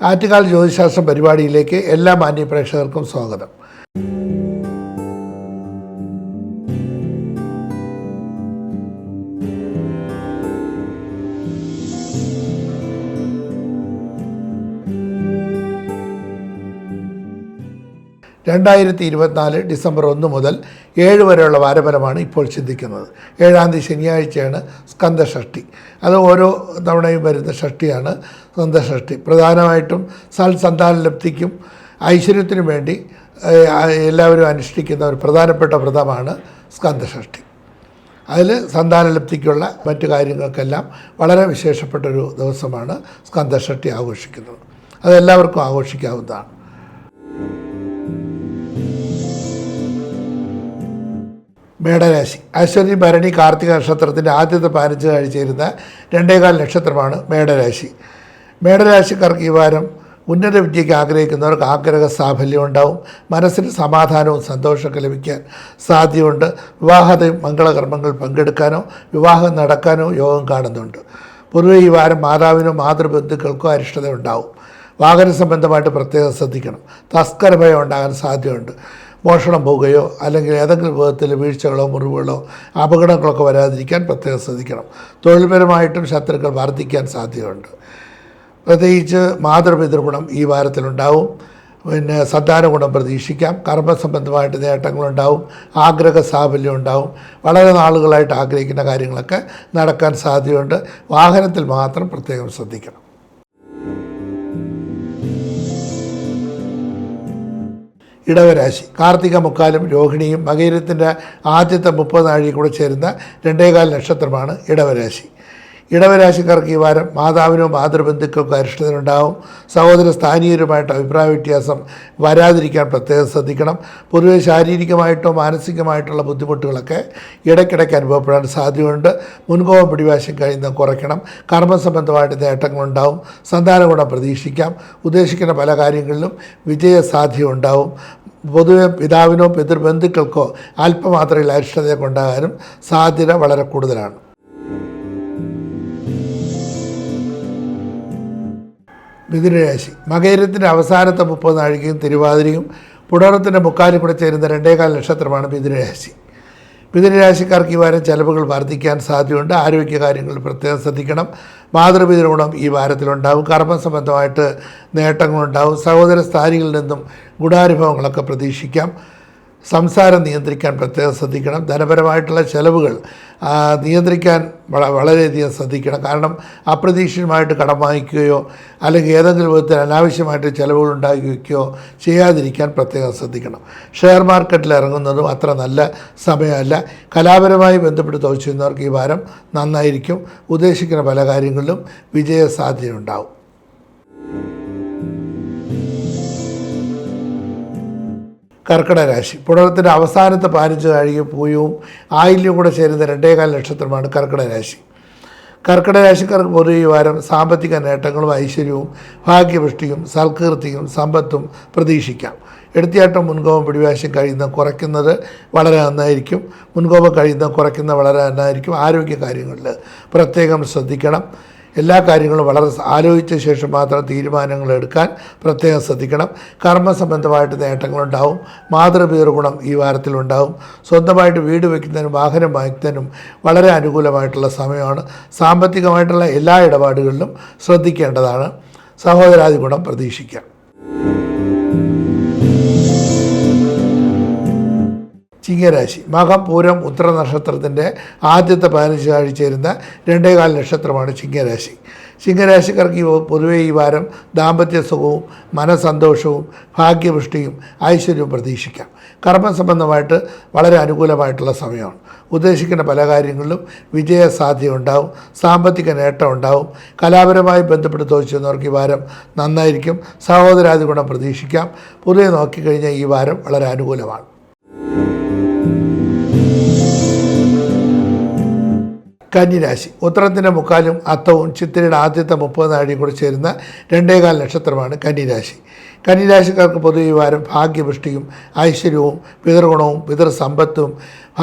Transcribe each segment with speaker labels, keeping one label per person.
Speaker 1: ആറ്റുകാൽ ജ്യോതിശാസ്ത്രം പരിപാടിയിലേക്ക് എല്ലാ മാന്യ പ്രേക്ഷകർക്കും സ്വാഗതം. ഡിസംബർ 1 മുതൽ 7 വരെയുള്ള വാരഫലമാണ് ഇപ്പോൾ ചിന്തിക്കുന്നത്. 7-ാം തീയതി ശനിയാഴ്ചയാണ് സ്കന്ദഷഷ്ഠി. അത് ഓരോ തവണയും വരുന്ന ഷഷ്ഠിയാണ് സ്കന്ദഷഷ്ഠി. പ്രധാനമായിട്ടും സന്താനലബ്ധിക്കും ഐശ്വര്യത്തിനും വേണ്ടി എല്ലാവരും അനുഷ്ഠിക്കുന്ന ഒരു പ്രധാനപ്പെട്ട വ്രതമാണ് സ്കന്ദഷഷ്ഠി. അതിൽ സന്താനലബ്ധിക്കുള്ള മറ്റു കാര്യങ്ങൾക്കെല്ലാം വളരെ വിശേഷപ്പെട്ടൊരു ദിവസമാണ് സ്കന്ദഷഷ്ഠി ആഘോഷിക്കുന്നത്. അതെല്ലാവർക്കും ആഘോഷിക്കാവുന്നതാണ്. മേടരാശി. അശ്വതി, ഭരണി, കാർത്തിക നക്ഷത്രത്തിൻ്റെ ആദ്യത്തെ 15 ആഴ്ച ചേരുന്ന 2.25 നക്ഷത്രമാണ് മേടരാശി. മേടരാശിക്കാർക്ക് ഈ വാരം ഉന്നത വിദ്യയ്ക്ക് ആഗ്രഹിക്കുന്നവർക്ക് ആഗ്രഹ സാഫല്യം ഉണ്ടാവും. മനസ്സിന് സമാധാനവും സന്തോഷമൊക്കെ ലഭിക്കാൻ സാധ്യതയുണ്ട്. വിവാഹതയും മംഗളകർമ്മങ്ങൾ പങ്കെടുക്കാനോ വിവാഹം നടക്കാനോ യോഗം കാണുന്നുണ്ട്. പൊതുവെ ഈ വാരം മാതാവിനോ മാതൃബന്ധുക്കൾക്കോ അരിഷ്ടത ഉണ്ടാവും. വാഹന സംബന്ധമായിട്ട് പ്രത്യേകം ശ്രദ്ധിക്കണം. തസ്കര ഭയം ഉണ്ടാകാൻ സാധ്യതയുണ്ട്. മോഷണം പോവുകയോ അല്ലെങ്കിൽ ഏതെങ്കിലും വിധത്തിൽ വീഴ്ചകളോ മുറിവുകളോ അപകടങ്ങളൊക്കെ വരാതിരിക്കാൻ പ്രത്യേകം ശ്രദ്ധിക്കണം. തൊഴിൽപരമായിട്ടും ശത്രുക്കൾ വർദ്ധിക്കാൻ സാധ്യതയുണ്ട്. പ്രത്യേകിച്ച് മാതൃപിതൃഗുണം ഈ വാരത്തിലുണ്ടാവും. സന്താന ഗുണം പ്രതീക്ഷിക്കാം. കർമ്മസംബന്ധമായിട്ട് നേട്ടങ്ങളുണ്ടാവും. ആഗ്രഹ സാഫല്യം ഉണ്ടാവും. വളരെ നാളുകളായിട്ട് ആഗ്രഹിക്കുന്ന കാര്യങ്ങളൊക്കെ നടക്കാൻ സാധ്യതയുണ്ട്. വാഹനത്തിൽ മാത്രം പ്രത്യേകം ശ്രദ്ധിക്കണം. ഇടവരാശി. കാർത്തിക മുക്കാലും രോഹിണിയും മകയിരത്തിൻ്റെ ആദ്യത്തെ 30 നാഴിക കൂടെ ചേരുന്ന 2.25 നക്ഷത്രമാണ് ഇടവരാശി. ഇടവരാശിക്കാർക്ക് ഈ വാരം മാതാവിനോ മാതൃബന്ധുക്കൾക്കോ അരിഷ്ടതയുണ്ടാവും. സഹോദര സ്ഥാനീയരുമായിട്ട് അഭിപ്രായ വ്യത്യാസം വരാതിരിക്കാൻ പ്രത്യേകം ശ്രദ്ധിക്കണം. പൊതുവെ ശാരീരികമായിട്ടോ മാനസികമായിട്ടുള്ള ബുദ്ധിമുട്ടുകളൊക്കെ ഇടയ്ക്കിടയ്ക്ക് അനുഭവപ്പെടാൻ സാധ്യതയുണ്ട്. മുൻകോപം പിടിവാശം കഴിയുന്നത് കുറയ്ക്കണം. കർമ്മസംബന്ധമായിട്ട് നേട്ടങ്ങളുണ്ടാവും. സന്താന ഗുണം പ്രതീക്ഷിക്കാം. ഉദ്ദേശിക്കുന്ന പല കാര്യങ്ങളിലും വിജയസാധ്യത ഉണ്ടാവും. പൊതുവെ പിതാവിനോ പിതൃബന്ധുക്കൾക്കോ അല്പമാത്രയിൽ അരിഷ്ടതയൊക്കെ ഉണ്ടാകാനും സാധ്യത വളരെ കൂടുതലാണ്. മിഥുനരാശി. മകയിരത്തിൻ്റെ അവസാനത്തെ 30 നാഴികയും തിരുവാതിരയും പുണർത്തിൻ്റെ മുക്കാലും കൂടെ ചേരുന്ന 2.25 നക്ഷത്രമാണ് മിഥുനരാശി. മിഥുനരാശിക്കാർക്ക് ഈ വാരം ചെലവുകൾ വർദ്ധിക്കാൻ സാധ്യതയുണ്ട്. ആരോഗ്യകാര്യങ്ങളിൽ പ്രത്യേകം ശ്രദ്ധിക്കണം. മാതൃപിതൃഗുണം ഈ വാരത്തിലുണ്ടാവും. കർമ്മസംബന്ധമായിട്ട് നേട്ടങ്ങളുണ്ടാവും. സഹോദര സ്ഥാനികളിൽ നിന്നും ഗുണാനുഭവങ്ങളൊക്കെ പ്രതീക്ഷിക്കാം. സംസാരം നിയന്ത്രിക്കാൻ പ്രത്യേകം ശ്രദ്ധിക്കണം. ധനപരമായിട്ടുള്ള ചെലവുകൾ നിയന്ത്രിക്കാൻ വളരെയധികം ശ്രദ്ധിക്കണം. കാരണം അപ്രതീക്ഷിതമായിട്ട് കടം വാങ്ങിക്കുകയോ അല്ലെങ്കിൽ ഏതെങ്കിലും വിധത്തിൽ അനാവശ്യമായിട്ട് ചെലവുകൾ ഉണ്ടാക്കുകയോ ചെയ്യാതിരിക്കാൻ പ്രത്യേകം ശ്രദ്ധിക്കണം. ഷെയർ മാർക്കറ്റിൽ ഇറങ്ങുന്നതും അത്ര നല്ല സമയമല്ല. കലാപരമായി ബന്ധപ്പെട്ട് തൊഴിൽ ചെയ്യുന്നവർക്ക് ഈ വാരം നന്നായിരിക്കും. ഉദ്ദേശിക്കുന്ന പല കാര്യങ്ങളിലും വിജയസാധ്യതയുണ്ടാവും. കർക്കിടകരാശി. പുണർത്തിൻ്റെ അവസാനത്തെ 15 നാഴിക പൂയവും ആയില്യവും കൂടെ ചേരുന്ന 2.25 നക്ഷത്രമാണ് കർക്കിടകരാശി. കർക്കിടകരാശിക്കാർക്ക് പൊതുവെ ഈ വാരം സാമ്പത്തിക നേട്ടങ്ങളും ഐശ്വര്യവും ഭാഗ്യപുഷ്ടിയും സൽകീർത്തിയും സമ്പത്തും പ്രതീക്ഷിക്കാം. എടുത്തിയാട്ടം മുൻകോപം പിടിവാശം കഴിയുന്നത് കുറയ്ക്കുന്നത് വളരെ നന്നായിരിക്കും. മുൻകോപം കഴിയുന്നത് കുറയ്ക്കുന്നത് വളരെ നന്നായിരിക്കും. ആരോഗ്യ കാര്യങ്ങളിൽ പ്രത്യേകം ശ്രദ്ധിക്കണം. എല്ലാ കാര്യങ്ങളും വളരെ ആലോചിച്ച ശേഷം മാത്രം തീരുമാനങ്ങൾ എടുക്കാൻ പ്രത്യേകം ശ്രദ്ധിക്കണം. കർമ്മസംബന്ധമായിട്ട് നേട്ടങ്ങളുണ്ടാവും. മാതൃപിതൃഗുണം ഈ വാരത്തിലുണ്ടാവും. സ്വന്തമായിട്ട് വീട് വയ്ക്കുന്നതിനും വാഹനം വാങ്ങിക്കുന്നതിനും വളരെ അനുകൂലമായിട്ടുള്ള സമയമാണ്. സാമ്പത്തികമായിട്ടുള്ള എല്ലാ ഇടപാടുകളിലും ശ്രദ്ധിക്കേണ്ടതാണ്. സഹോദരാദി ഗുണം പ്രതീക്ഷിക്കാം. ചിങ്ങരാശി. മകം, പൂരം, ഉത്തര നക്ഷത്രത്തിൻ്റെ ആദ്യത്തെ 15 ആഴ്ച ചേരുന്ന 2.25 നക്ഷത്രമാണ് ചിങ്ങരാശി. ചിങ്ങരാശിക്കാർക്ക് പൊതുവെ ഈ വാരം ദാമ്പത്യ സുഖവും മനസ്സന്തോഷവും ഭാഗ്യപുഷ്ടിയും ഐശ്വര്യവും പ്രതീക്ഷിക്കാം. കർമ്മസംബന്ധമായിട്ട് വളരെ അനുകൂലമായിട്ടുള്ള സമയമാണ്. ഉദ്ദേശിക്കുന്ന പല കാര്യങ്ങളിലും വിജയസാധ്യത ഉണ്ടാവും. സാമ്പത്തിക നേട്ടം ഉണ്ടാവും. കലാപരമായി ബന്ധപ്പെട്ട് തോന്നിച്ചവർക്ക് ഈ വാരം നന്നായിരിക്കും. സഹോദരാദി ഗുണം പ്രതീക്ഷിക്കാം. പൊതുവെ നോക്കിക്കഴിഞ്ഞാൽ ഈ വാരം വളരെ അനുകൂലമാണ്. കന്നിരാശി ഉത്തരത്തിൻ്റെ മുക്കാലും അത്തവും ചിത്തിരയുടെ ആദ്യത്തെ 30 നാഴിയും കൂടി ചേരുന്ന 2.25 നക്ഷത്രമാണ് കന്നിരാശി. കന്നിരാശിക്കാർക്ക് പൊതുവെ ഈ വാരം ഭാഗ്യപുഷ്ടിയും ഐശ്വര്യവും പിതൃഗുണവും പിതൃസമ്പത്തും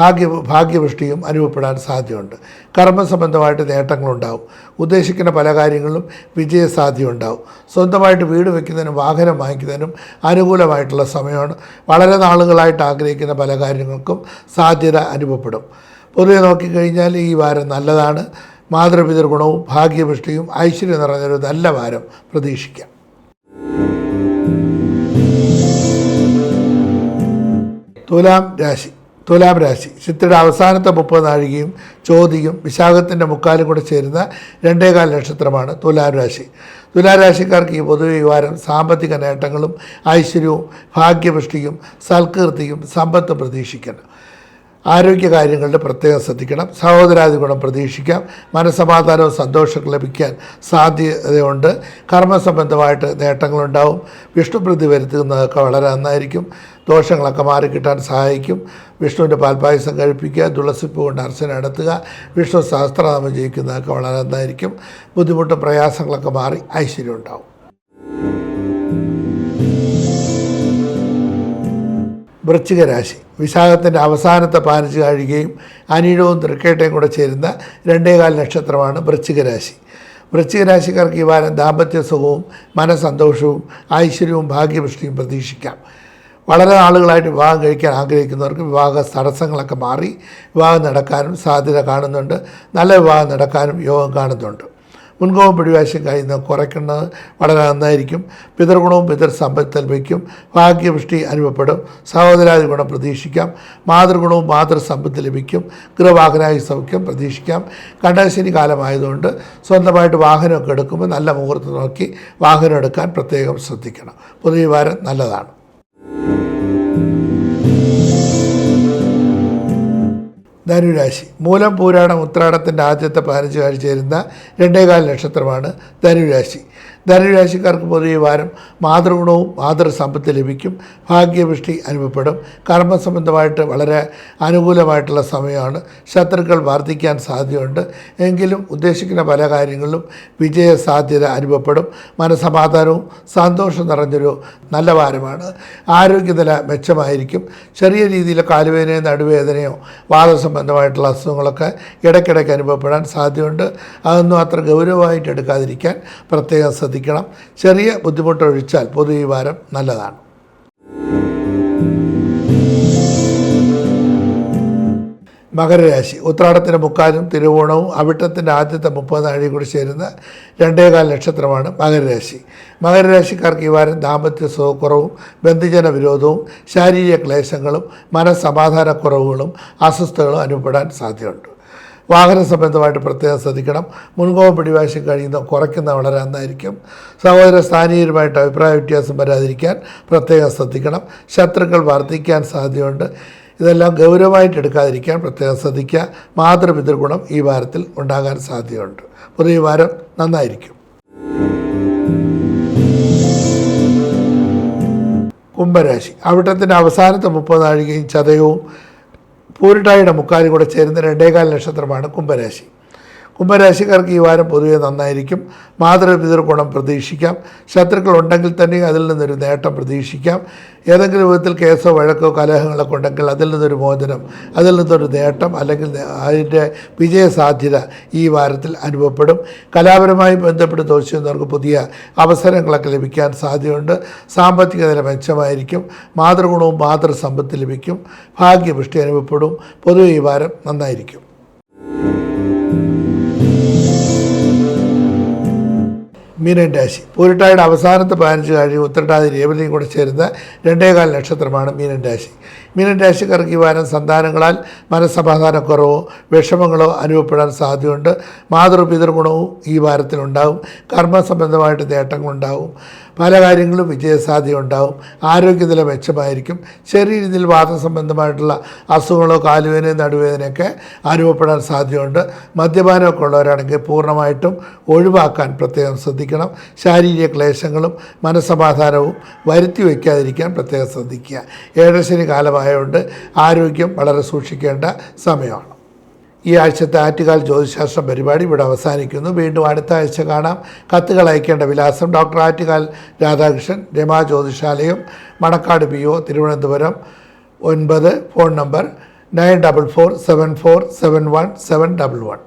Speaker 1: ഭാഗ്യപുഷ്ടിയും അനുഭവപ്പെടാൻ സാധ്യതയുണ്ട്. കർമ്മസംബന്ധമായിട്ട് നേട്ടങ്ങളുണ്ടാവും. ഉദ്ദേശിക്കുന്ന പല കാര്യങ്ങളിലും വിജയസാധ്യതയുണ്ടാവും. സ്വന്തമായിട്ട് വീട് വയ്ക്കുന്നതിനും വാഹനം വാങ്ങിക്കുന്നതിനും അനുകൂലമായിട്ടുള്ള സമയമാണ്. വളരെ നാളുകളായിട്ട് ആഗ്രഹിക്കുന്ന പല കാര്യങ്ങൾക്കും സാധ്യത അനുഭവപ്പെടും. പൊതുവെ നോക്കിക്കഴിഞ്ഞാൽ ഈ വാരം നല്ലതാണ്. മാതൃപിതൃഗുണവും ഭാഗ്യപുഷ്ടിയും ഐശ്വര്യം നിറഞ്ഞൊരു നല്ല വാരം പ്രതീക്ഷിക്കാം. തുലാം രാശി ചിത്തിരയുടെ അവസാനത്തെ 30 നാഴികയും ചോതിയും വിശാഖത്തിൻ്റെ മുക്കാലും കൂടെ ചേരുന്ന 2.25 നക്ഷത്രമാണ് തുലാം രാശി. തുലാം രാശിക്കാർക്ക് ഈ പൊതുവെ ഈ വാരം സാമ്പത്തിക നേട്ടങ്ങളും ഐശ്വര്യവും ഭാഗ്യപുഷ്ടിയും സൽകീർത്തിയും സമ്പത്തും പ്രതീക്ഷിക്കണം. ആരോഗ്യകാര്യങ്ങളുടെ പ്രത്യേകം ശ്രദ്ധിക്കണം. സഹോദരാദി ഗുണം പ്രതീക്ഷിക്കാം. മനസ്സമാധാനവും സന്തോഷവും ലഭിക്കാൻ സാധ്യതയുണ്ട്. കർമ്മസംബന്ധമായിട്ട് നേട്ടങ്ങളുണ്ടാവും. വിഷ്ണുപ്രീതി വരുത്തുന്നതൊക്കെ വളരെ നന്നായിരിക്കും. ദോഷങ്ങളൊക്കെ മാറിക്കിട്ടാൻ സഹായിക്കും. വിഷ്ണുവിൻ്റെ പാൽപ്പായസം കഴിപ്പിക്കുക, തുളസിപ്പൂ കൊണ്ട് അർച്ചന നടത്തുക, വിഷ്ണു സഹസ്രനാമം ജയിക്കുന്നതൊക്കെ വളരെ നന്നായിരിക്കും. ബുദ്ധിമുട്ടും പ്രയാസങ്ങളൊക്കെ മാറി ഐശ്വര്യം ഉണ്ടാവും. വൃശ്ചിക രാശി വിശാഖത്തിൻ്റെ അവസാനത്തെ 15 നാഴികയും അനിഴവും തൃക്കേട്ടയും കൂടെ ചേരുന്ന 2.25 നക്ഷത്രമാണ് വൃശ്ചിക രാശി. വൃശ്ചിക രാശിക്കാർക്ക് ഈ വാരം ദാമ്പത്യ സുഖവും മനസ്സന്തോഷവും ഐശ്വര്യവും ഭാഗ്യപുഷ്ടിയും പ്രതീക്ഷിക്കാം. വളരെ നാളുകളായിട്ട് വിവാഹം കഴിക്കാൻ ആഗ്രഹിക്കുന്നവർക്ക് വിവാഹ തടസ്സങ്ങളൊക്കെ മാറി വിവാഹം നടക്കാനും സാധ്യത കാണുന്നുണ്ട്. നല്ല വിവാഹം നടക്കാനും യോഗം കാണുന്നുണ്ട്. മുൻകോപം പിടിവാശം കഴിയുന്നത് കുറയ്ക്കുന്നത് വളരെ നന്നായിരിക്കും. പിതൃഗുണവും പിതൃസമ്പത്ത് ലഭിക്കും. ഭാഗ്യപുഷ്ടി അനുഭവപ്പെടും. സഹോദരാദി ഗുണം പ്രതീക്ഷിക്കാം. മാതൃഗുണവും മാതൃസമ്പത്ത് ലഭിക്കും. ഗൃഹവാഹനാദി സൗഖ്യം പ്രതീക്ഷിക്കാം. കണ്ടകശനി കാലമായതുകൊണ്ട് സ്വന്തമായിട്ട് വാഹനമൊക്കെ എടുക്കുമ്പോൾ നല്ല മുഹൂർത്തം നോക്കി വാഹനം എടുക്കാൻ പ്രത്യേകം ശ്രദ്ധിക്കണം. പൊതുവെ വാരം നല്ലതാണ്. ധനുരാശി മൂലം പൂരാടം ഉത്രാടത്തിൻ്റെ ആദ്യത്തെ 15 നാഴിക ചേരുന്ന 2.25 നക്ഷത്രമാണ് ധനുരാശി. ധനുരാശിക്കാർക്ക് പൊതുവെ വാരം മാതൃഗുണവും മാതൃസമ്പത്ത് ലഭിക്കും. ഭാഗ്യപുഷ്ടി അനുഭവപ്പെടും. കർമ്മസംബന്ധമായിട്ട് വളരെ അനുകൂലമായിട്ടുള്ള സമയമാണ്. ശത്രുക്കൾ വർദ്ധിക്കാൻ സാധ്യതയുണ്ട്. എങ്കിലും ഉദ്ദേശിക്കുന്ന പല കാര്യങ്ങളിലും വിജയ സാധ്യത അനുഭവപ്പെടും. മനസ്സമാധാനവും സന്തോഷം നിറഞ്ഞൊരു നല്ല വാരമാണ്. ആരോഗ്യനില മെച്ചമായിരിക്കും. ചെറിയ രീതിയിൽ കാലുവേദനയോ നടുവേദനയോ വാദസംബന്ധമായിട്ടുള്ള അസുഖങ്ങളൊക്കെ ഇടയ്ക്കിടയ്ക്ക് അനുഭവപ്പെടാൻ സാധ്യതയുണ്ട്. അതൊന്നും അത്ര ഗൗരവമായിട്ട് എടുക്കാതിരിക്കാൻ പ്രത്യേകം ശ്രദ്ധിക്കണം. ചെറിയ ബുദ്ധിമുട്ടൊഴിച്ചാൽ പൊതുവെ ഈ വാരം നല്ലതാണ്. മകരരാശി ഉത്രാടത്തിൻ്റെ മുക്കാലും തിരുവോണവും അവിട്ടത്തിൻ്റെ ആദ്യത്തെ 30 നാഴികയും കൂടി ചേരുന്ന 2.25 നക്ഷത്രമാണ് മകരരാശി. മകരരാശിക്കാർക്ക് ഈ വാരം ദാമ്പത്യ സുഖക്കുറവും ബന്ധുജന വിരോധവും ശാരീരിക ക്ലേശങ്ങളും മനസ്സമാധാനക്കുറവുകളും അസ്വസ്ഥതകളും അനുഭവപ്പെടാൻ സാധ്യതയുണ്ട്. വാഹന സംബന്ധമായിട്ട് പ്രത്യേകം ശ്രദ്ധിക്കണം. മുൻകോപം പിടിവാശി കഴിയുന്ന കുറയ്ക്കുന്ന വളരെ നന്നായിരിക്കും. സഹോദര സ്ഥാനീയരുമായിട്ട് അഭിപ്രായ വ്യത്യാസം വരാതിരിക്കാൻ പ്രത്യേകം ശ്രദ്ധിക്കണം. ശത്രുക്കൾ വർദ്ധിക്കാൻ സാധ്യതയുണ്ട്. ഇതെല്ലാം ഗൗരവമായിട്ട് എടുക്കാതിരിക്കാൻ പ്രത്യേകം ശ്രദ്ധിക്കുക. മാതൃപിതൃഗുണം ഈ വാരത്തിൽ ഉണ്ടാകാൻ സാധ്യതയുണ്ട്. പൊതുവെ വാരം നന്നായിരിക്കും. കുംഭരാശി അവിട്ടത്തിൻ്റെ അവസാനത്തെ 30 നാഴികയും ചതയവും പൂരിട്ടായുടെ മുക്കാലും കൂടെ ചേരുന്ന 2.25 നക്ഷത്രമാണ് കുംഭരാശി. കുംഭരാശിക്കാർക്ക് ഈ വാരം പൊതുവെ നന്നായിരിക്കും. മാതൃപിതൃഗുണം പ്രതീക്ഷിക്കാം. ശത്രുക്കൾ ഉണ്ടെങ്കിൽ തന്നെ അതിൽ നിന്നൊരു നേട്ടം പ്രതീക്ഷിക്കാം. ഏതെങ്കിലും വിധത്തിൽ കേസോ വഴക്കോ കലഹങ്ങളൊക്കെ ഉണ്ടെങ്കിൽ അതിൽ നിന്നൊരു മോചനം, അതിൽ നിന്നൊരു നേട്ടം അല്ലെങ്കിൽ അതിൻ്റെ വിജയസാധ്യത ഈ വാരത്തിൽ അനുഭവപ്പെടും. കലാപരമായി ബന്ധപ്പെട്ട് തോൽക്കുന്നവർക്ക് പുതിയ അവസരങ്ങളൊക്കെ ലഭിക്കാൻ സാധ്യതയുണ്ട്. സാമ്പത്തിക നില മെച്ചമായിരിക്കും. മാതൃഗുണവും മാതൃസമ്പത്ത് ലഭിക്കും. ഭാഗ്യപുഷ്ടി അനുഭവപ്പെടും. പൊതുവെ ഈ വാരം നന്നായിരിക്കും. മീനൻ രാശി പൂരിട്ടായുടെ അവസാനത്തെ 15 നാഴികയും ഉത്രട്ടാതി രേവതിയും കൂടെ ചേരുന്ന 2.25 നക്ഷത്രമാണ് മീനൻ രാശി. മീനൻ രാശിക്കാർക്ക് ഈ വാരം സന്താനങ്ങളാൽ മനസ്സമാധാനക്കുറവോ വിഷമങ്ങളോ അനുഭവപ്പെടാൻ സാധ്യതയുണ്ട്. മാതൃപിതൃഗുണവും ഈ വാരത്തിലുണ്ടാവും. കർമ്മസംബന്ധമായിട്ട് നേട്ടങ്ങളുണ്ടാവും. പല കാര്യങ്ങളും വിജയസാധ്യത ഉണ്ടാവും. ആരോഗ്യനില മെച്ചമായിരിക്കും. ചെറിയ രീതിയിൽ വാദസംബന്ധമായിട്ടുള്ള അസുഖങ്ങളോ കാലുവേദനയോ നടുവേദനയൊക്കെ അനുഭവപ്പെടാൻ സാധ്യതയുണ്ട്. മദ്യപാനമൊക്കെ ഉള്ളവരാണെങ്കിൽ പൂർണ്ണമായിട്ടും ഒഴിവാക്കാൻ പ്രത്യേകം ശ്രദ്ധിക്കണം. ശാരീരിക ക്ലേശങ്ങളും മനസ്സമാധാനവും വരുത്തി വയ്ക്കാതിരിക്കാൻ പ്രത്യേകം ശ്രദ്ധിക്കുക. ഏഴരശനി കാലമായതുകൊണ്ട് ആരോഗ്യം വളരെ സൂക്ഷിക്കേണ്ട സമയമാണ്. ഈ ആഴ്ചത്തെ ആറ്റുകാൽ ജ്യോതിശാസ്ത്രം പരിപാടി ഇവിടെ അവസാനിക്കുന്നു. വീണ്ടും അടുത്ത ആഴ്ച കാണാം. കത്തുകൾ അയക്കേണ്ട വിലാസം: doctor Attukal Radhakrishnan, Rama Jyothishalayam, Manacaud PO, Thiruvananthapuram 9. Phone number 9447471711.